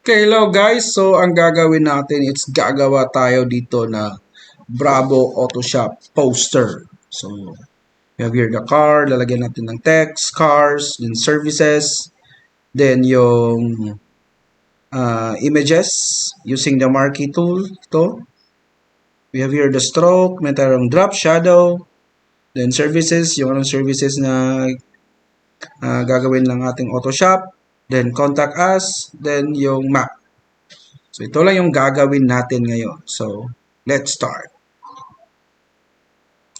Okay, hello guys. So, ang gagawin natin, it's gagawa tayo dito na Bravo Auto Shop poster. So, we have here the car, lalagyan natin ng text, cars, then services, then yung images using the marquee tool. Ito. We have here the stroke, may tayong drop, shadow, then services, yung anong services na gagawin ng ating Auto Shop, then contact us, then yung map. So, ito lang yung gagawin natin ngayon. So, let's start.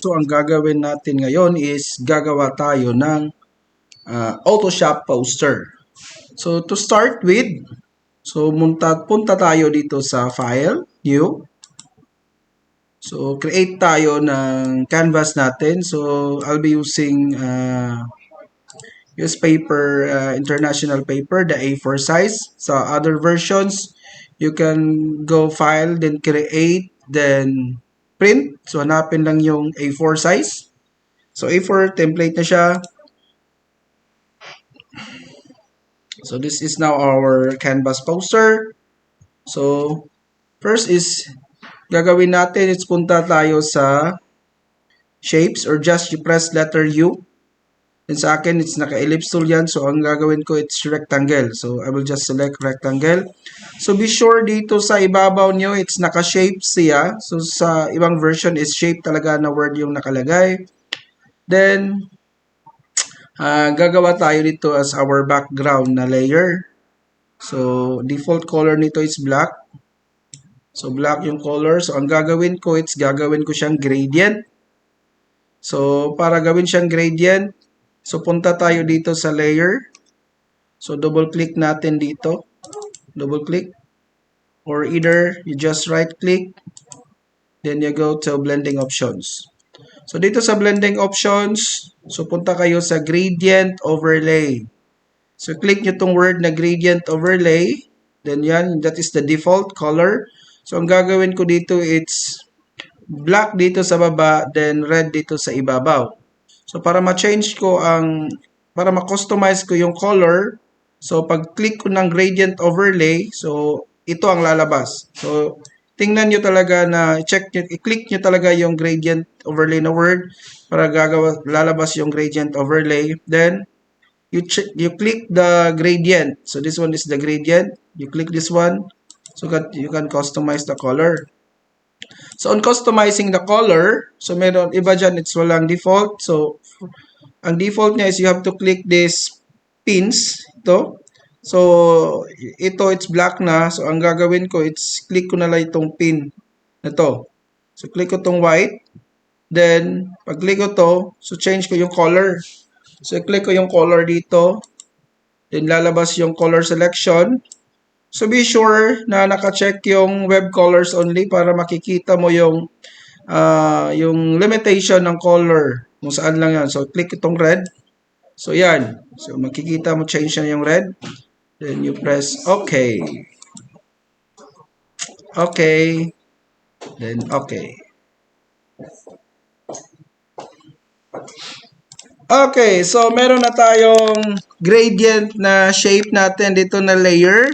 So, ang gagawin natin ngayon is gagawa tayo ng Auto Shop poster. So, to start with, so punta tayo dito sa File, New. So, create tayo ng canvas natin. So, I'll be using US paper, international paper, the A4 size. Sa other versions, you can go File, then Create, then Print. So, hanapin lang yung A4 size. So, A4 template na siya. So, this is now our canvas poster. So, first is, gagawin natin, is punta tayo sa shapes or just you press letter U. And sa akin, it's naka-ellipse tool yan. So, ang gagawin ko, it's rectangle. So, I will just select rectangle. So, be sure dito sa ibabaw nyo, it's naka-shape siya. So, sa ibang version is shape talaga na word yung nakalagay. Then, gagawa tayo dito as our background na layer. So, default color nito is black. So, black yung color. So, ang gagawin ko, it's gagawin ko siyang gradient. So, para gawin siyang gradient, so, punta tayo dito sa layer. So, double-click natin dito. Double-click. Or either, you just right-click. Then, you go to blending options. So, dito sa blending options, so, punta kayo sa gradient overlay. So, click nyo itong word na gradient overlay. Then, yan, that is the default color. So, ang gagawin ko dito, it's black dito sa baba, then red dito sa ibabaw. So, para ma-change ko para ma-customize ko yung color, so, pag click ko ng gradient overlay, so, ito ang lalabas. So, tingnan nyo talaga na, i-click nyo talaga yung gradient overlay na word para lalabas yung gradient overlay. Then, you click the gradient. So, this one is the gradient. You click this one so that you can customize the color. So, on customizing the color, so meron, iba dyan, it's walang default. So, ang default niya is you have to click this pins, ito. So, ito, it's black na. So, ang gagawin ko, it's click ko na lang itong pin na to. So, click ko itong white. Then, pag click ko to, so change ko yung color. So, click ko yung color dito. Then, lalabas yung color selection. So, be sure na naka-check yung web colors only para makikita mo yung limitation ng color. Kung saan lang yan. So, click itong red. So, yan. So, makikita mo change na yung red. Then, you press OK. OK. Then, OK. Okay. So, meron na tayong gradient na shape natin dito na layer.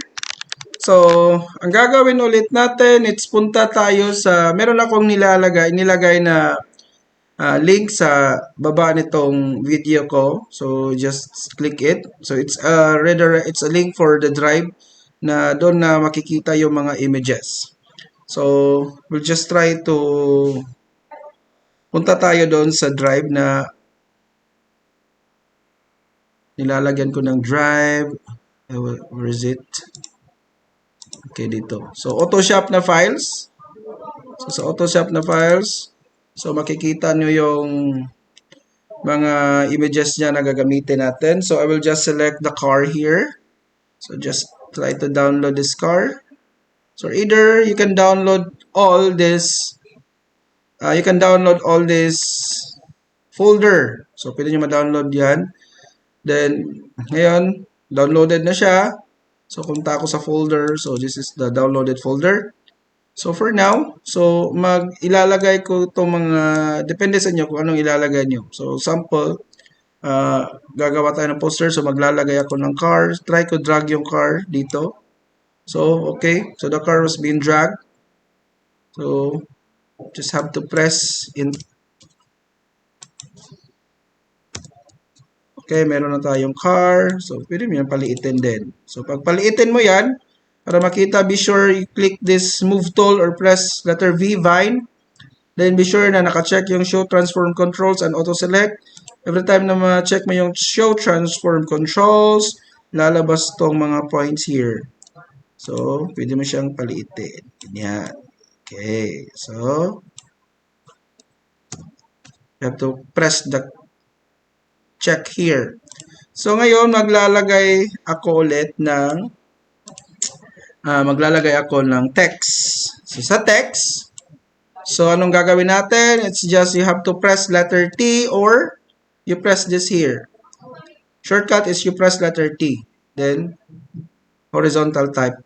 So, ang gagawin ulit natin, it's punta tayo sa, meron akong nilagay na link sa baba nitong video ko. So, just click it. So, it's a link for the drive na doon na makikita yung mga images. So, we'll just try to punta tayo doon sa drive na nilalagyan ko ng drive. Where is it? Okay, dito. So, Photoshop na files. So, sa Photoshop na files, so, makikita nyo yung mga images niya na gagamitin natin. So, I will just select the car here. So, just try to download this car. So, either you can download all this, folder. So, pwede nyo ma-download yan. Then, ngayon, downloaded na siya. So, punta ako sa folder. So, this is the downloaded folder. So, for now, so, ilalagay ko itong mga, depende sa inyo kung anong ilalagay nyo. So, sample, gagawa tayo ng poster. So, maglalagay ako ng car. Try ko drag yung car dito. So, okay. So, the car was being dragged. So, just have to press in. Okay, meron na tayong car. So, pwede mo yan paliitin din. So, pag paliitin mo yan, para makita, be sure you click this move tool or press letter V, Vine. Then, be sure na naka-check yung show transform controls and auto-select. Every time na ma-check mo yung show transform controls, lalabas tong mga points here. So, pwede mo siyang paliitin. Ganyan. Okay. So, you have to press the check here. So, ngayon, maglalagay ako ng text. So, sa text, so anong gagawin natin? It's just you have to press letter T or you press this here. Shortcut is you press letter T. Then, horizontal type.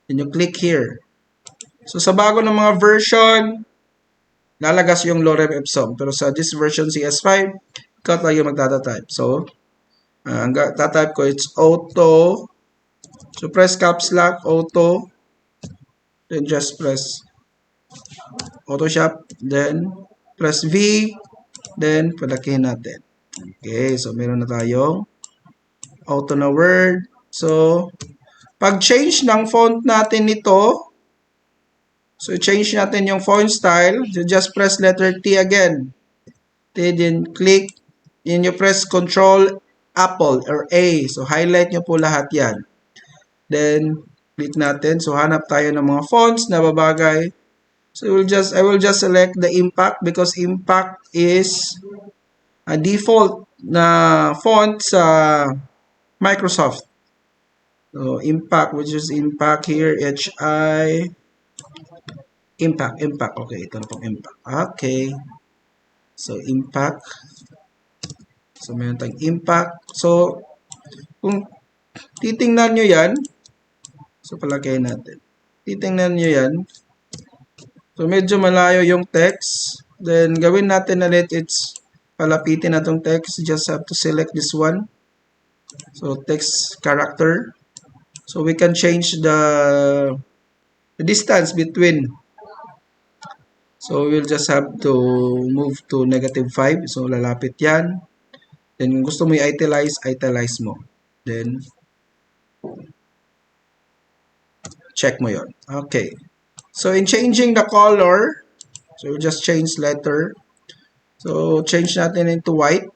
Then you click here. So, sa bago ng mga version, lalagas yung lorem ipsum. Pero sa this version CS5, ikaw tayo magtatatype. So, ang tatype ko, it's auto. So, press caps lock, auto. Then, just press Photoshop. Then, press V. Then, palakihin natin. Okay. So, meron na tayong auto na word. So, pag-change ng font natin nito, so, change natin yung font style. So, just press letter T again. Then, click. Then, you press Control Apple or A. So, highlight nyo po lahat yan. Then, click natin. So, hanap tayo ng mga fonts na babagay. So, I will just select the Impact because Impact is a default na font sa Microsoft. So, Impact, which is Impact here, HI, Impact. Okay, ito na pong Impact. Okay. So, Impact. So, meron tayong Impact. So, kung titingnan nyo yan, so, palagay natin. Titingnan nyo yan. So, medyo malayo yung text. Then, gawin natin ulit, it's palapitin na itong text. Just have to select this one. So, text character. So, we can change the distance between. So, we'll just have to move to -5. So, lalapit yan. Then, kung gusto mo italize mo. Then, check mo yon. Okay. So, in changing the color, so, we'll just change letter. So, change natin into white.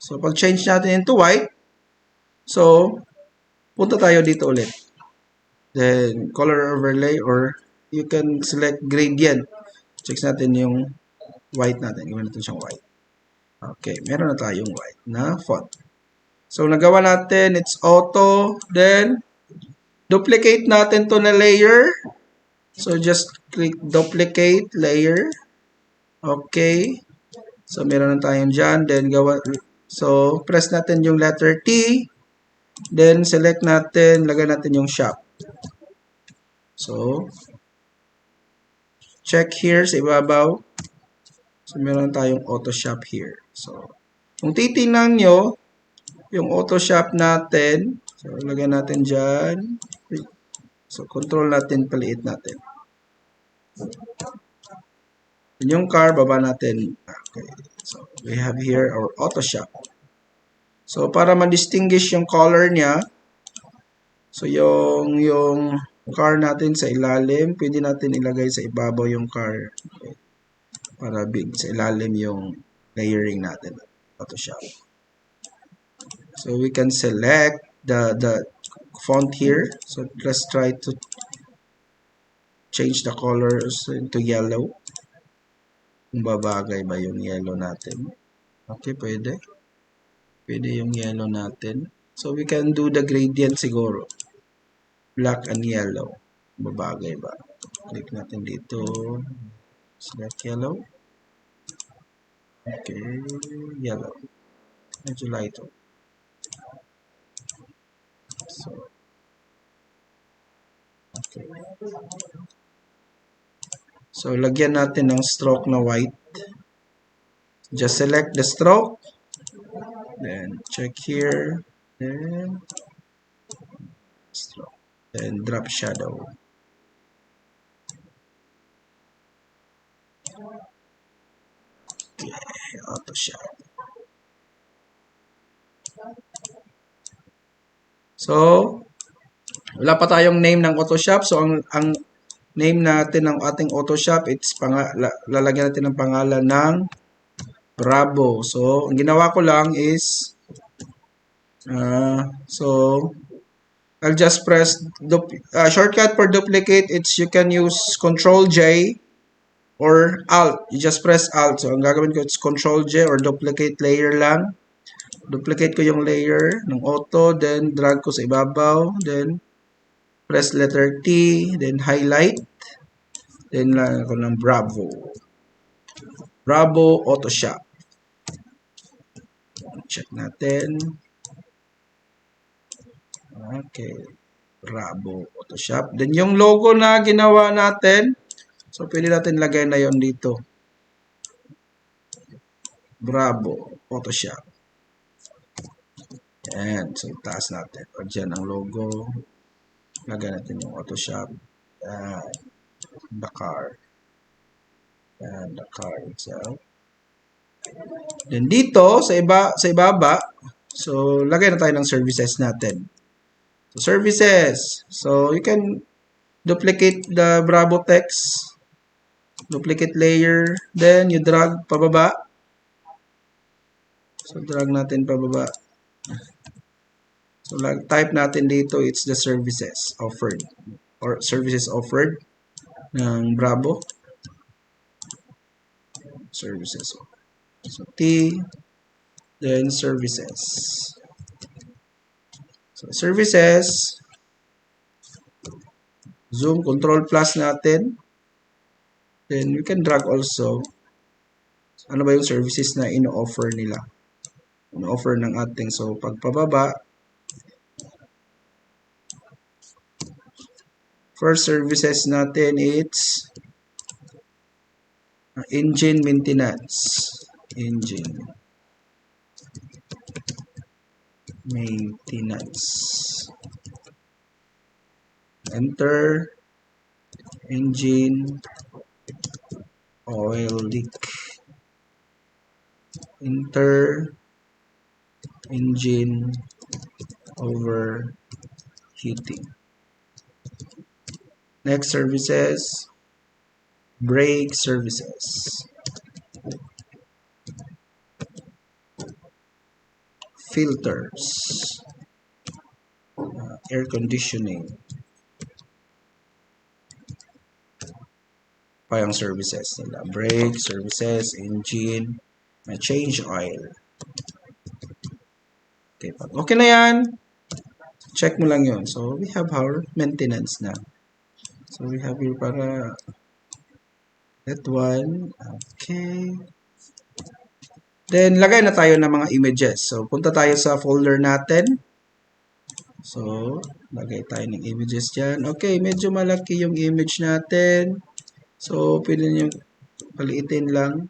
So, pag change natin into white, so, punta tayo dito ulit. Then, color overlay or you can select gradient. Check natin yung white natin. Gawin natin siyang white. Okay, meron na tayong white na font. So, nagawa natin, it's auto. Then, duplicate natin to na layer. So, just click duplicate layer. Okay. So, meron na tayong dyan. Then, so, press natin yung letter T. Then, select natin, lagay natin yung shop. So, check here sa ibabaw. So, meron tayong auto shop here. So, kung titingnan nyo, yung auto shop natin, so, lagay natin dyan. So, control natin, paliit natin. Yung car, baba natin. Okay. So, we have here our auto shop. So, para ma-distinguish yung color niya, so, yung car natin sa ilalim, pwede natin ilagay sa ibabaw yung car. Okay. Para big sa ilalim yung layering natin. Photoshop. So, we can select the font here. So, let's try to change the colors into yellow. Kung babagay ba yung yellow natin. Okay, pwede. Pwede yung yellow natin. So, we can do the gradient siguro. Black and yellow. Babagay ba? Click natin dito. Select yellow. Okay, yellow. Medyo lighter. So, okay. So, lagyan natin ng stroke na white. Just select the stroke. Then, check here. Then, stroke. then drop shadow. Okay, auto shadow. So, wala pa tayong name ng Photoshop. So, ang name natin ng ating Photoshop, lalagyan natin ng pangalan ng Bravo. So, ang ginawa ko lang is, so, I'll just press, shortcut for duplicate, you can use Control J or Alt. You just press Alt. So, ang gagawin ko, it's Control J or duplicate layer lang. Duplicate ko yung layer ng auto, then drag ko sa ibabaw, then press letter T, then highlight, then lang ako ng Bravo. Bravo Photoshop. Check natin. Okay. Bravo Photoshop. Then yung logo na ginawa natin, so pwede natin lagay na yon dito. Bravo Photoshop. Ayan. So taas natin. O dyan ang logo. Lagay natin yung Photoshop. The car. And the car itself. Then dito sa ibaba, so lagay na tayo ng services natin. So services. So you can duplicate the Bravo text. Duplicate layer. Then you drag pababa. So drag natin pababa. So type natin dito, it's the services offered or services offered ng Bravo. Services. So T, then services. So services, zoom, control plus natin. Then we can drag also. Ano ba yung services na ino-offer nila? Ino-offer ng ating, so pagpababa, first services natin, it's engine maintenance. Engine maintenance. Enter. Engine oil leak. Enter. Engine overheating. Next services, brake services. Filters. Air conditioning. Pa yung services nila. Brake services, engine, change oil. Okay na yan. Check mo lang yun. So, we have our maintenance na. So, we have here para that one. Okay. Then, lagay na tayo ng mga images. So, punta tayo sa folder natin. So, lagay tayo ng images dyan. Okay, medyo malaki yung image natin. So, pwede nyo paliitin lang.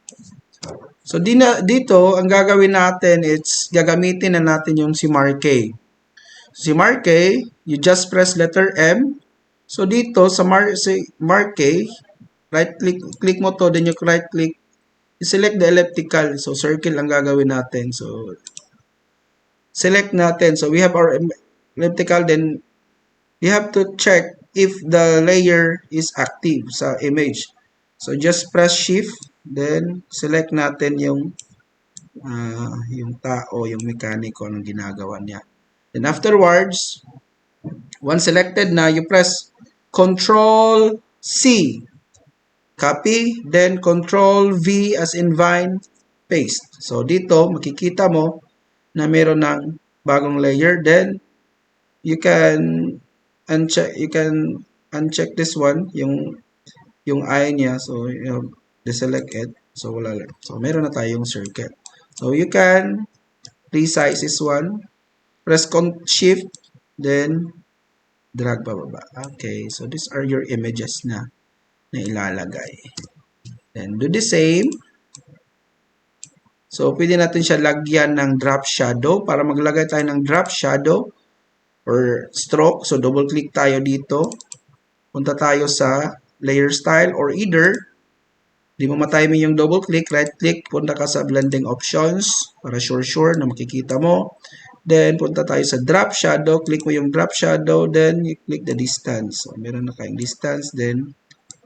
So, dito, ang gagawin natin, gagamitin na natin yung si Marquee. Si Marquee, you just press letter M. So, dito, sa Marquee, click mo to, then you right click, select the elliptical. So, circle ang gagawin natin. So, select natin. So, we have our elliptical, then you have to check if the layer is active sa image. So, just press shift, then select natin yung tao, yung mekaniko ng ginagawa niya. Then afterwards, once selected na, you press Control C, copy, then Control V as in Vine, paste. So dito, makikita mo na meron ng bagong layer. Then you can uncheck this one, yung eye niya. So deselect it. So wala lang. So meron na tayong circle. So you can resize this one. Press Shift, then drag pababa. Okay, so these are your images na ilalagay. Then do the same. So pwede natin siya lagyan ng drop shadow. Para maglagay tayo ng drop shadow, or stroke. So, double click tayo dito. Punta tayo sa layer style or either di mo matime yung double click, right click, punta ka sa blending options para sure na makikita mo. Then, punta tayo sa drop shadow. Click mo yung drop shadow. Then, you click the distance. So, meron na kayong distance. Then,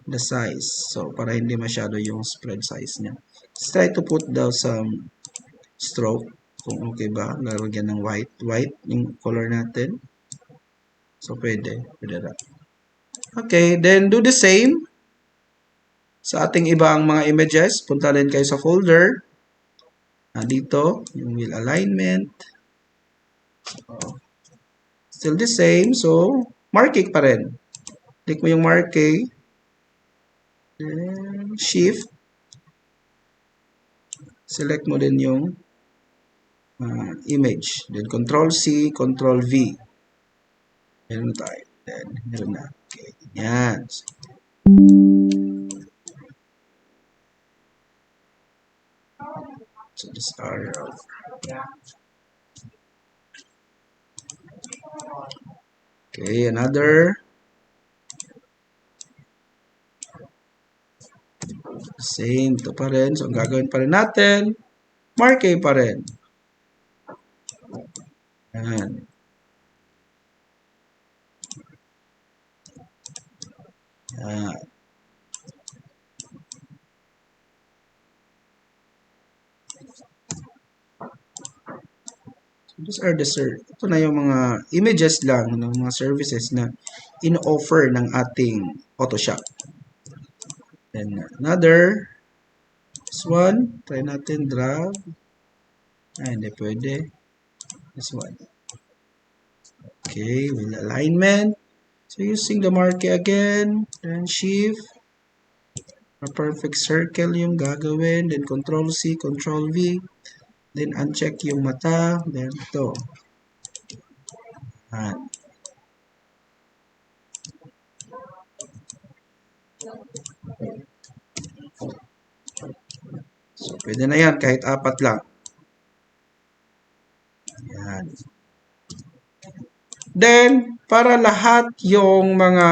the size. So, para hindi masyado yung spread size niya. Let's try to put down some stroke. Kung okay ba. Lalagyan ng white. White yung color natin. So, pwede. Pwede na. Okay. Then, do the same sa ating ibang mga images. Punta rin kayo sa folder. Dito, yung wheel alignment. Still the same. So, marquee pa rin. Click mo yung marquee. Then, shift. Select mo din yung image. Then, Control C, Control V. Meron tayo. Then, meron na. Okay. Yan. So, this arrow. Okay, another. Same. Ito pa rin. So, ang gagawin pa rin natin, marquee pa rin. Yan. Yan. These are the ito na yung mga images lang ng mga services na in-offer ng ating Photoshop. Then another, this one, try natin drag. Hindi pwede. This one. Okay, with alignment. So using the marquee again, then shift. A perfect circle yung gagawin. Then Control C, Control V. Then uncheck yung mata. Then ito. So, pwede na yan kahit 4 lang. Yan. Then, para lahat yung mga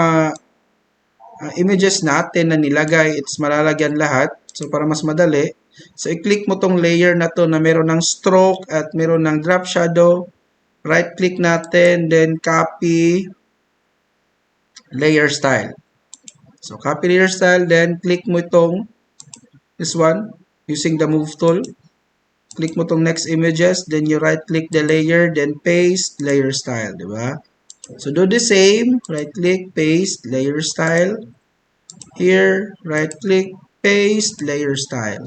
images natin na nilagay, it's malalagyan lahat. So, para mas madali. So, i-click mo tong layer na to na meron ng stroke at meron ng drop shadow. Right-click natin, then copy layer style. So, copy layer style, then click mo itong this one using the move tool. Click mo tong next images, then you right-click the layer, then paste layer style, di ba? So, do the same. Right-click, paste, layer style. Here, right-click, paste, layer style.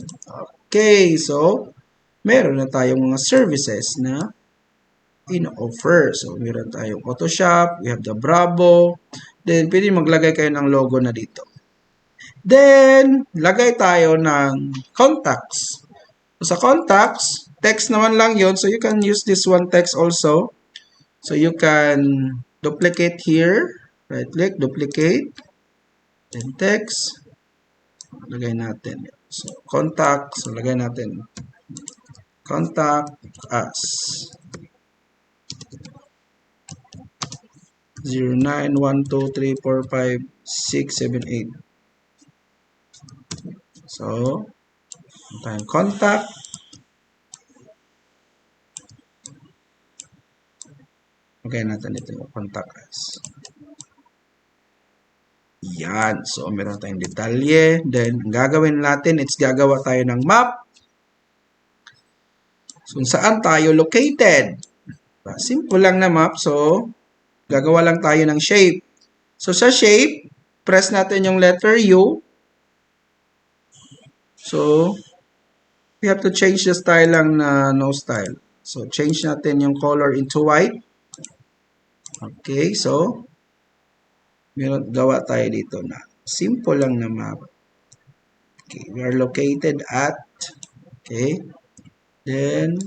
Okay, so, meron na tayong mga services na in-offer. So, meron tayong Photoshop, we have the Bravo, then pwede maglagay kayo ng logo na dito. Then, lagay tayo ng contacts. So, sa contacts, text naman lang yon. So, you can use this one text also. So, you can duplicate here. Right-click, duplicate. Then, text. Lagay natin. So, contact. So, lagay natin. Contact us. 0912345678. So, tayong contact. Okay natin ito yung contact us. Yan. So, meron tayong detalye. Then, ang gagawin natin, it's gagawa tayo ng map. So, saan tayo located? Simple lang na map. So, gagawa lang tayo ng shape. So, sa shape, press natin yung letter U. So, we have to change the style lang na no style. So, change natin yung color into white. Okay, so, meron gawa tayo dito na simple lang na map. Okay, we are located at, okay, then,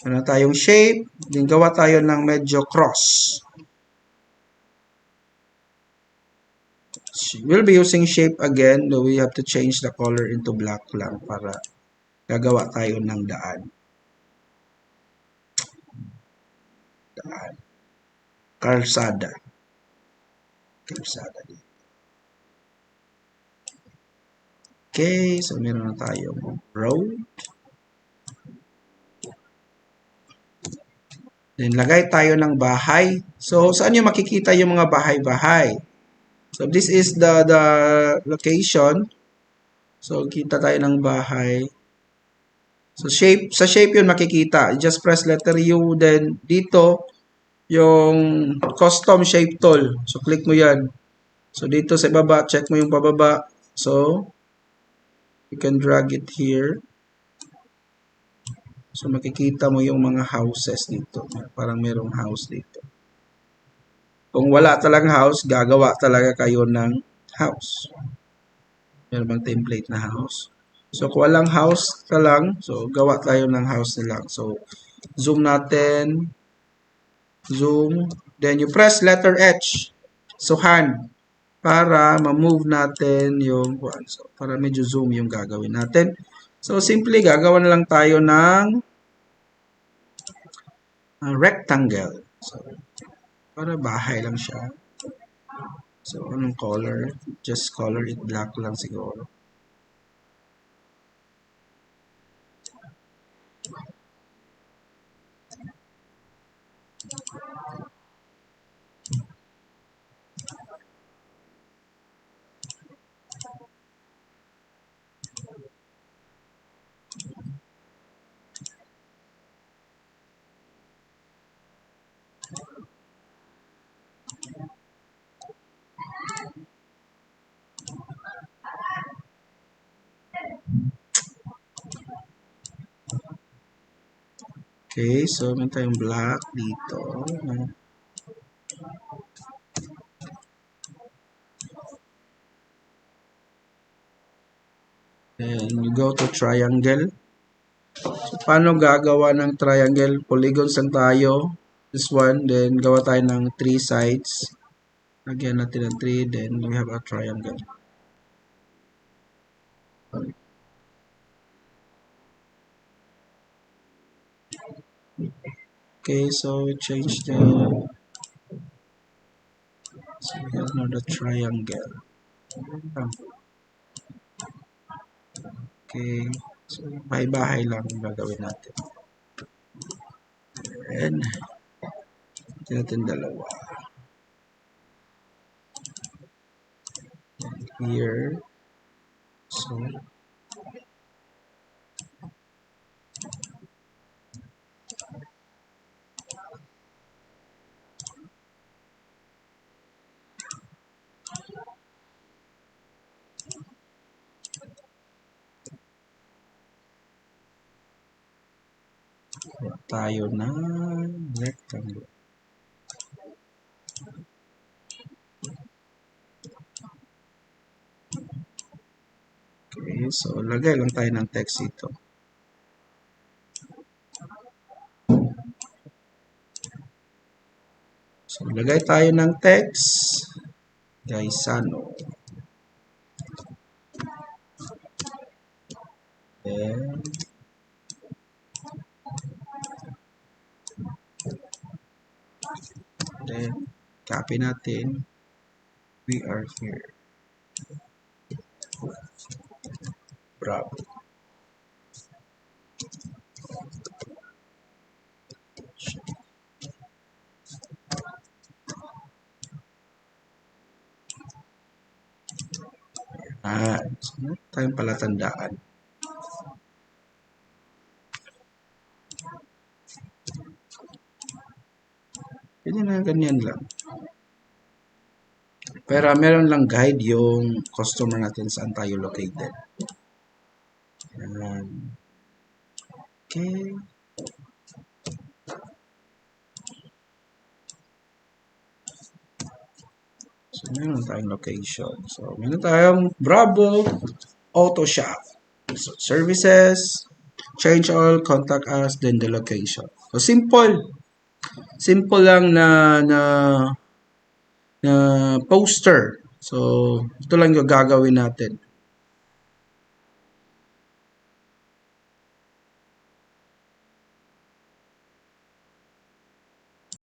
ano tayong shape, then gawa tayo ng medyo cross. We'll be using shape again, though we have to change the color into black lang para gagawa tayo ng daan. Daan. Kalsada. Kalsada dito. Okay, so meron na tayong road. Then, lagay tayo ng bahay. So, saan nyo makikita yung mga bahay-bahay? So, this is the location. So, kita tayo ng bahay. So, sa shape yun makikita. Just press letter U. Then, dito, yung custom shape tool. So, click mo yan. So, dito sa baba, check mo yung pababa. So, you can drag it here. So, makikita mo yung mga houses dito. Parang merong house dito. Kung wala talagang house, gagawa talaga kayo ng house. Meron bang template na house? So, kung walang house ka lang, so, gawa tayo ng house na lang. So, zoom natin. Zoom. Then, you press letter H. So, hand. Para ma-move natin yung, so, para medyo zoom yung gagawin natin. So, simply, gagawa na lang tayo ng rectangle. So, para bahay lang siya. So, anong color? Just color it black lang siguro. Okay, so meron tayong black dito. Then you go to triangle. So, paano gagawa ng triangle? Polygons lang tayo. This one, then gawa tayo ng 3 sides. Lagyan natin ng 3, then we have a triangle. Okay, so we change the, so we have now the triangle. Okay, so bahay-bahay lang yung gagawin natin. And, natin dalawa. Here, so, tayo na rectangle. Okay, so lagay lang tayo ng text ito. So lagay tayo ng text. Gaisano. Then copy natin. We are here. Bravo. So, tayong palatandaan. Pwede na ganyan lang. Pero meron lang guide yung customer natin saan tayo located. Ayan. Okay. So, meron tayong location. So, meron tayong Bravo Auto Shop. So, services, change all, contact us, then the location. So, simple. Simple lang na poster. So, ito lang yung gagawin natin.